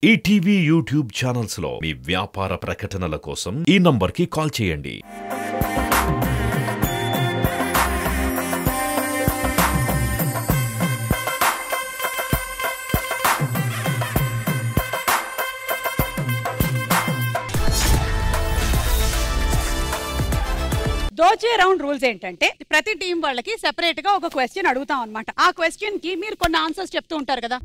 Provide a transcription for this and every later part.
ETV YouTube channels లో మీ వ్యాపార ప్రకటనల కోసం ఈ నంబర్కి కాల్ చేయండి. దోచే రౌండ్ రూల్స్ ఏంటంటే ప్రతి టీం వాళ్ళకి సెపరేట్ గా ఒక క్వశ్చన్ అడుగుతాం అన్నమాట. ఆ క్వశ్చన్ కి మీరు కొన్ని ఆన్సర్స్ చెప్తూ ఉంటారు కదా,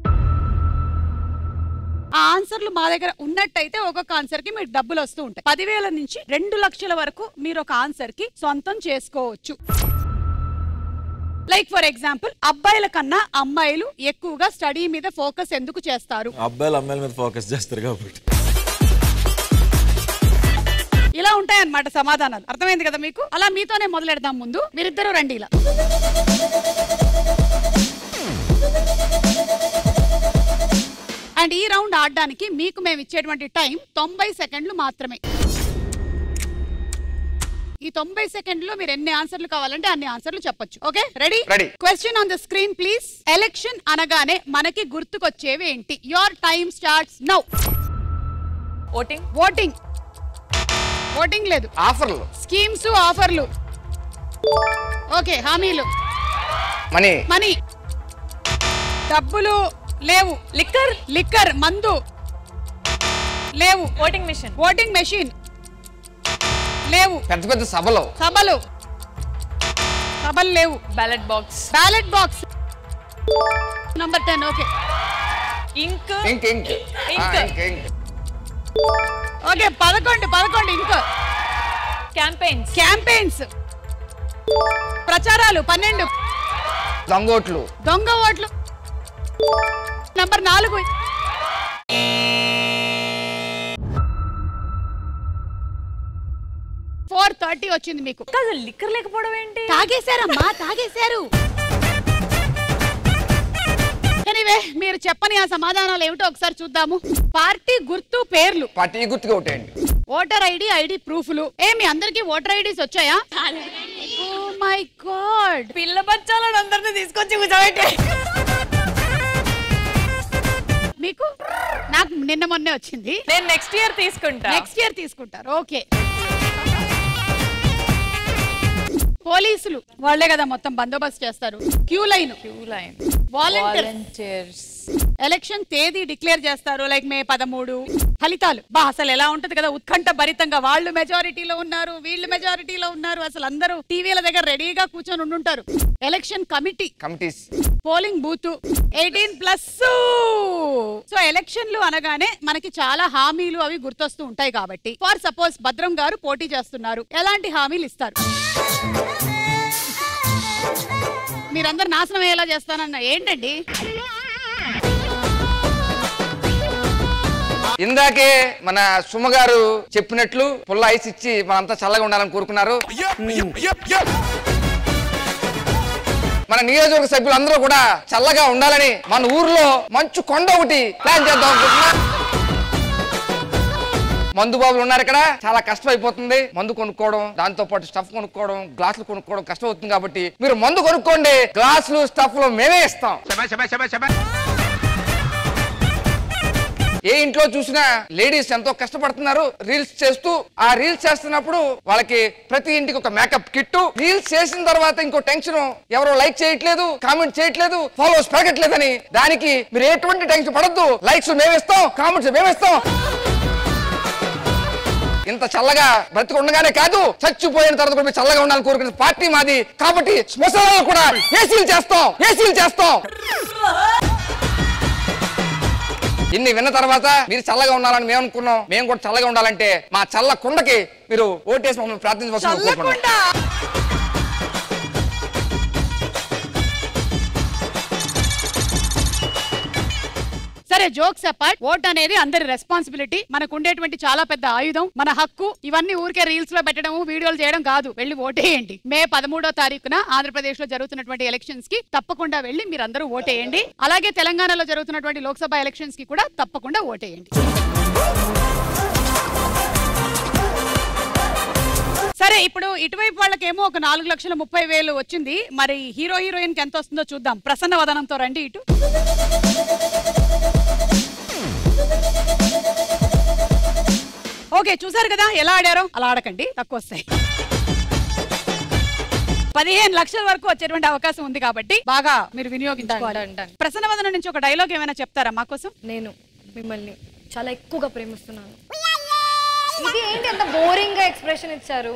ఆ ఆన్సర్లు మా దగ్గర ఉన్నట్టయితే ఒక్కొక్క ఆన్సర్ కి మీకు డబ్బులు వస్తూ ఉంటాయి. 10,000 నుంచి 2 లక్షల వరకు మీరు ఒక ఆన్సర్ కి సొంతం చేసుకోవచ్చు. లైక్ ఫర్ ఎగ్జాంపుల్, అబ్బాయిల కన్నా అమ్మాయిలు ఎక్కువగా స్టడీ మీద ఫోకస్ ఎందుకు చేస్తారు? అబ్బాయిలు అమ్మాయిల మీద ఫోకస్ చేస్తారు కాబట్టి. ఇలా ఉంటాయన్నమాట సమాధానాలు. అర్థమైంది కదా మీకు? అలా మీతోనే మొదలెడదాం. ముందు మీరిద్దరూ రండి. ఇలా అండ్ ఈ రౌండ్ ఆడడానికి మీకు మేము ఇచ్చేటువంటి టైం 90 సెకండ్లు మాత్రమే. ఈ 90 సెకండ్లో మీరు ఎన్ని ఆన్సర్లు కావాలంటే అన్ని ఆన్సర్లు చెప్పొచ్చు. Okay, ready? Question on the screen please. Election అనగానే మనకి గుర్తుకొచ్చేవి ఏంటి? Your time starts now. Voting. Voting voting లేదు. ఆఫర్లు, స్కీమ్స్, ఆఫర్లు. ఓకే, హామీలు. మనీ. మనీ. డబ్బులు లేవు. లిక్కర్. లిక్కర్, మందు లేవు. Voting machine. ఓటింగ్ మెషిన్ లేవు. పెద్ద పెద్ద సభలు. సభలు. సభలు లేవు. Ballot box. Ballot box. Number 10. Okay. Ink. Ink ink ink. Ink. Okay, 11 ఇంకో. క్యాంపెయిన్స్. క్యాంపెయిన్స్. ప్రచారాలు 12. దొంగోట్లు. దొంగ ఓట్లు. నంబర్ 4. 4:30 వచ్చింది మీకు. కాదు, లిక్కర్ లేకపోవడం ఏంటి? తాగేశారమ్మా, తాగేశారు. ఎనీవే, మీరు చెప్పని ఆ సమాధానాలు ఏమిటో ఒకసారి చూద్దాము. పార్టీ గుర్తు పేర్లు. పార్టీ గుర్తుగా ఒకటేండి. ఓటర్ ఐడి, ఐడి ప్రూఫ్లు. మీ అందరికి ఓటర్ ఐడీస్ వచ్చాయా? ఓ మై గాడ్, పిల్ల బచ్చాలను అందరిని తీసుకొచ్చి కూర్చోబెట్టి. మీకు? నాకు నిన్న మొన్నే వచ్చింది. నేను నెక్స్ట్ ఇయర్ తీసుకుంటా. నెక్స్ట్ ఇయర్ తీసుకుంటారు. ఓకే. పోలీసులు వాళ్ళే కదా మొత్తం బందోబస్తు చేస్తారు. Queue line. వాలంటీర్స్. ఎలక్షన్ తేదీ డిక్లేర్ చేస్తారు. Like May 13. ఫలితాలు. అసలు ఎలా ఉంటది కదా, ఉత్కంఠ భరితంగా. వాళ్ళు మెజారిటీలో ఉన్నారు, వీళ్ళు మెజారిటీలో ఉన్నారు. అసలు అందరూ టీవీల దగ్గర రెడీగా కూర్చొని ఉండుంటారు. Election committees. Polling booth. 18+. So ఎలక్షన్లు అనగానే మనకి చాలా హామీలు అవి గుర్తొస్తూ ఉంటాయి కాబట్టి, ఫర్ సపోజ్ భద్రం గారు పోటీ చేస్తున్నారు, ఎలాంటి హామీలు ఇస్తారు? మీరందరు నాశనం అయ్యేలా చేస్తానన్న ఏంటండి? ఇందాకే మన సుమ గారు చెప్పినట్లు పుల్ల ఐస్ ఇచ్చి మనంతా చల్లగా ఉండాలని కోరుకున్నారు. మన నియోజకవర్గ సభ్యులందరూ కూడా చల్లగా ఉండాలని మన ఊర్లో మంచు కొండ ఒకటి ప్లాన్ చేద్దాం అనుకుంటున్నా. మందు బాబులు ఉన్నారు ఇక్కడ. చాలా కష్టం అయిపోతుంది మందు కొనుక్కోవడం, దాంతో పాటు స్టఫ్ కొనుక్కోవడం, గ్లాసులు కొనుక్కోవడం కష్టం అవుతుంది. కాబట్టి మీరు మందు కొనుక్కోండి, గ్లాసులు స్టఫ్ లో మేమే ఇస్తాం. ఏ ఇంట్లో చూసినా లేడీస్ ఎంతో కష్టపడుతున్నారు రీల్స్ చేస్తూ. ఆ రీల్స్ చేస్తున్నప్పుడు వాళ్ళకి ప్రతి ఇంటికి ఒక మేకప్ కిట్. రీల్స్ చేసిన తర్వాత ఇంకో టెన్షన్, ఎవరో లైక్ చేయట్లేదు, కామెంట్ చేయట్లేదు, ఫాలోవర్స్ పెరగట్లేదని. దానికి మీరు ఎటువంటి టెన్షన్ పడద్దు. లైక్స్ మేమిస్తాం, కామెంట్స్ మేమిస్తాం. ఇంత చల్లగా బ్రతికి ఉండగానే కాదు, చచ్చిపోయిన తర్వాత కూడా చల్లగా ఉండాలని కోరుకునే పార్టీ మాది. కాబట్టి శ్మశానాలు కూడా ఏసీలు చేస్తాం. ఇన్ని విన్న తర్వాత మీరు చల్లగా ఉండాలని మేము అనుకున్నాం. మేము కూడా చల్లగా ఉండాలంటే మా చల్ల కుండకి మీరు ఓటేసి మమ్మల్ని ప్రార్థించవలసింది కోరుకుంటున్నాం. సరే, జోక్స్ అపార్ట్, ఓట్ అనేది అందరి రెస్పాన్సిబిలిటీ. మనకు ఉండేటువంటి చాలా పెద్ద ఆయుధం, మన హక్కు. ఇవన్నీ ఊరికే రీల్స్ లో పెట్టడం, వీడియోలు చేయడం కాదు. వెళ్ళి ఓటేయండి. మే 13వ తారీఖున ఆంధ్రప్రదేశ్ లో జరుగుతున్నటువంటి ఎలక్షన్స్ కి తప్పకుండా వెళ్ళి మీరందరూ ఓటేయండి. అలాగే తెలంగాణలో జరుగుతున్నటువంటి లోక్సభ ఎలక్షన్స్ కి కూడా తప్పకుండా ఓటేయండి. సరే, ఇప్పుడు ఇటువైపు వాళ్ళకేమో ఒక 4,30,000 వచ్చింది. మరి హీరో హీరోయిన్ కి ఎంత వస్తుందో చూద్దాం. ప్రసన్న వదనంతో రండి ఇటు. ఓకే చూసారు కదా ఎలా ఆడారో అలా ఆడకండి, తక్కువ వస్తాయి. 15 లక్షల వరకు వచ్చేటువంటి అవకాశం ఉంది కాబట్టి బాగా మీరు వినియోగించుకోవాలి. ప్రసన్నవదన నుంచి ఒక డైలాగ్ ఏమైనా చెప్తారా మా కోసం? నేను మిమ్మల్ని చాలా ఎక్కువగా ప్రేమిస్తున్నాను. ఇది ఏంటి అంత బోరింగ్ గా ఎక్స్ప్రెషన్ ఇచ్చారు?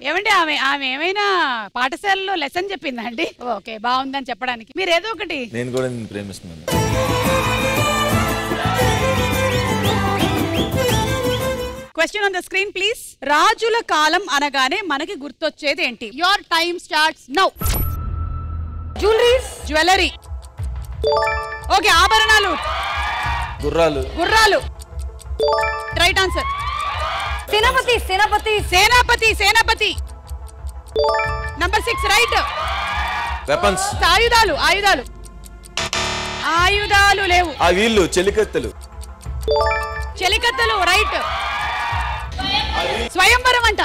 ఏమంటే ఆమె ఏమైనా పాఠశాలలో లెసన్ చెప్పిందా అండి? ఓకే బాగుందని చెప్పడానికి మీరు ఏదో ఒకటి. నేను కూడా నిన్ను ప్రేమిస్తున్నాను. Question on the screen please. రాజుల కాలం అనగానే మనకి గుర్తొచ్చేది ఏంటి? Your time starts now. Jewellery. Okay ఆభరణాలు. గుర్రాలు. Right answer. సేనాపతి. Number 6 right. వెపన్స్. ఆయుధాలు లేవు. ఆ వీళ్ళు చెలికత్తెలు రైట్. స్వయంవరం అంట.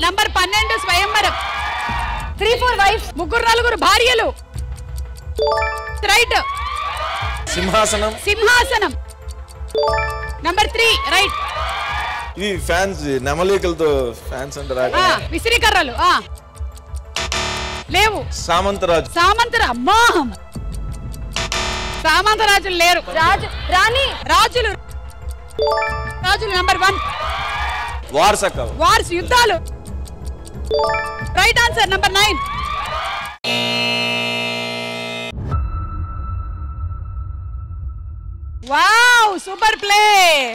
నంబర్ 12 స్వయంవరం. 3-4 వైఫ్స్. 3-4 భార్యలు. రైట్. సింహాసనం. Number 3 right. ఇవి ఫ్యాన్స్, నెమలికలతో ఫ్యాన్స్ అంటారు. విసిరికర్రలు లేవు. సామంతరాజు. అమ్మా సామంతరాజులు లేరు. రాజులు. నంబర్ 1 వార్స్ యుద్ధాలు. Right answer. Number 9. Wow super play.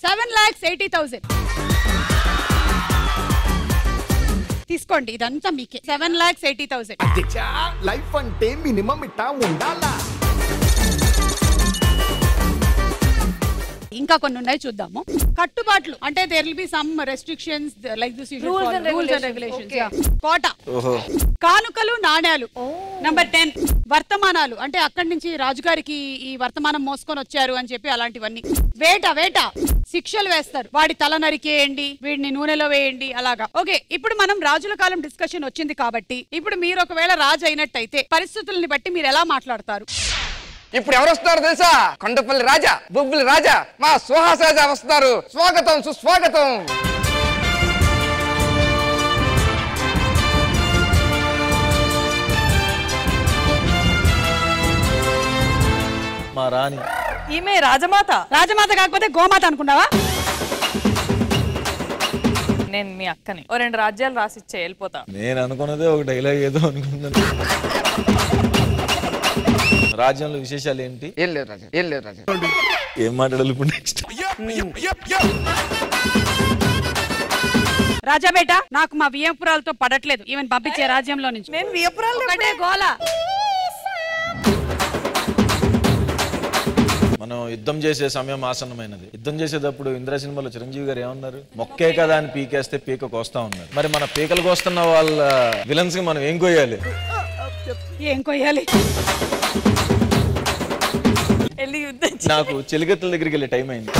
7,80,000 తీసుకోండి. ఇదంతా మీకే. 7,80,000. లైఫ్ అంటే మినిమం ఇట్టా ఉండాలా? ఇంకా కొన్ని ఉన్నాయి చూద్దాము. కట్టుబాట్లు అంటే there will be some restrictions like this rules and regulations. కోట. కానుకలు నాణ్యాలు. నంబర్ 10 వర్తమానాలు అంటే అక్కడి నుంచి రాజుగారికి ఈ వర్తమానం మోసుకొని వచ్చారు అని చెప్పి అలాంటివన్నీ. వేట. శిక్షలు వేస్తారు. వాడి తల నరికేయండి, వీడిని నూనెలో వేయండి అలాగా. ఓకే ఇప్పుడు మనం రాజుల కాలం డిస్కషన్ వచ్చింది కాబట్టి ఇప్పుడు మీరు ఒకవేళ రాజు అయినట్టయితే పరిస్థితుల్ని బట్టి మీరు ఎలా మాట్లాడతారు? ఇప్పుడు ఎవరు వస్తున్నారు తెలుసా? కొండపల్లి రాజా, బొబ్బులి రాజా, మా సుహాస్ రాజా వస్తున్నారు. స్వాగతం, సుస్వాగతం. మా రాణి. ఈమె రాజమాత కాకపోతే గోమాత అనుకున్నావా? నేను మీ అక్కని 2 రాజ్యాలు రాసిచ్చే వెళ్ళిపోతా. నేను అనుకున్నదే ఒక డైలాగ్ ఏదో అనుకున్నాను. రాజ్యంలో విశేషాలు ఏంటి? ఏం లేదు రాజా. ఏం మాట్లాడాలి ఇప్పుడు నెక్స్ట్? రాజా బేట నాకు మా వియంపురాలతో పడట్లేదు. ఈవెన్ పంపించే రాజ్యంలో నుంచి. నేను వియపురాలు ఒకటే గోల. మనం యుద్ధం చేసే సమయం ఆసన్నమైనది. యుద్ధం చేసేటప్పుడు ఇంద్ర సినిమాలో చిరంజీవి గారు ఏమన్నారు? మొక్కే కదా అని పీకేస్తే పీక కోస్తా ఉన్నారు. మరి మన పీకలు కోస్తున్న వాళ్ళ విలన్స్ కి మనం ఏం కొయ్యాలి? వెళ్ళి యుద్ధం. నాకు చెలికత్తెల దగ్గరికి వెళ్ళే టైం అయింది.